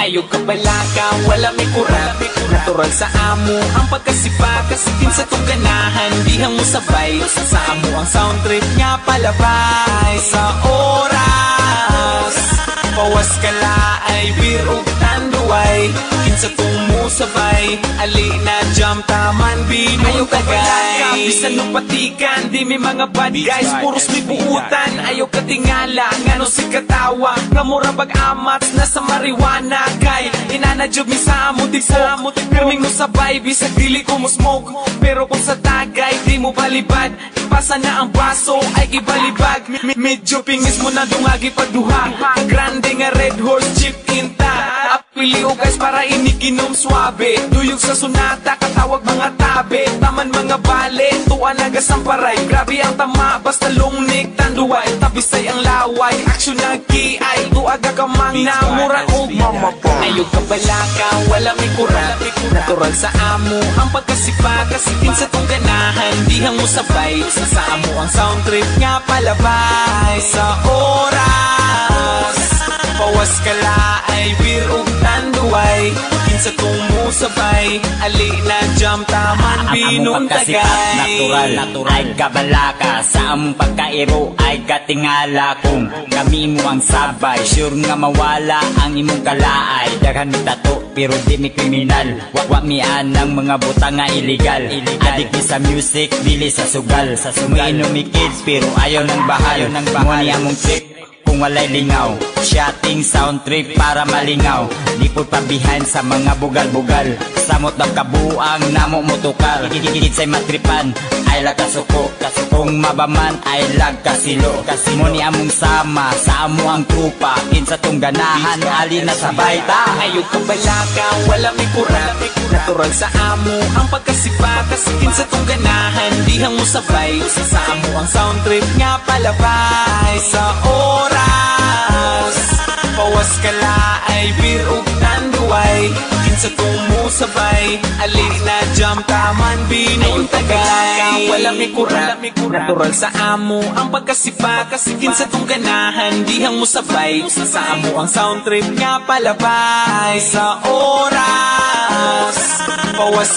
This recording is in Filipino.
Ayog ka balaka, wala may kurap. Natural sa amo ang pagkasipa, kasikin sa tong ganahan, dihang mo sabay. Sa amo ang sound trip nga palabay. Sa oras pawas ka laay, birog tanduay, kinsa tong musabay. Ali na jam taman binong tagay. Bisan nung patikan, di may mga bad guys, puros may buutan. Ayaw ka tingala, ngano si katawa, nga mura bag-amats na sa marijuana. Kay inanadyob mi sa amo, di sa amo, pirming mo sabay, bisag dili ko mo smoke. Pero kung sa tagay, di mo balibad, ipasa na ang baso, ay gibalibag. Medyo pingis mo na dungagi pagduha, grande nga red horse jeep inta. Apili o guys para iniginom swabe, duyog sa sunata, katawag mga tabe. Taman mga bale, tuwa nagasamparay. Grabe ang tama, basta lungnik tanduay. Tabisay ang laway, aksyon na kiay. Tuaga ka mang namura o mamabay. Ayog ka balaka, wala may kurap. Natural sa amo ang pagkasipa, kasikin sa tong ganahan, dihang mo sabay. Sa amo ang sound trip nga palabay. Sa oras pawas ka laay, birog tanduay, kinsa tong musabay. Ali na jam taman binong tagay. Natural ay kabalaka, sa among pagkairo ay katingala. Kung kami mo ang sabay, sure nga mawala ang imong kalaay. Daghan mi tato pero di mi kriminal, wa mi anang mga buta nga illegal. Adik mi sa music, dili sa sugal. Umiinom mi kids pero ayaw ng bahal. Muni among trip kung walay lingaw, shotting sound trip para malingaw. Lipod pa behind sa mga bugal-bugal, samot ng kabuang namo motukar. Kikikit sa'y matripan, ay lag kasuko. Kung mabaman ay lag kasilo. Muni among sama, sa amo ang trupa, kinsa tong ganahan, ali na sabay ta. Ayog ka balaka, wala may kurap. Natural sa amo ang pagkasipa, kasikin sa tong ganahan, dihang mo sabay. Sa amo ang sound trip nga palabay. Sa oras pawas ka laay, birog tanduay, kinsa tong musabay. Ali na jam taman binong tagay. Wala may kurap. Natural sa amo ang pagkasipa, kasikin sa tong ganahan, dihang mo sabay. Sa amo ang sound trip nga palabay. Sa oras pawas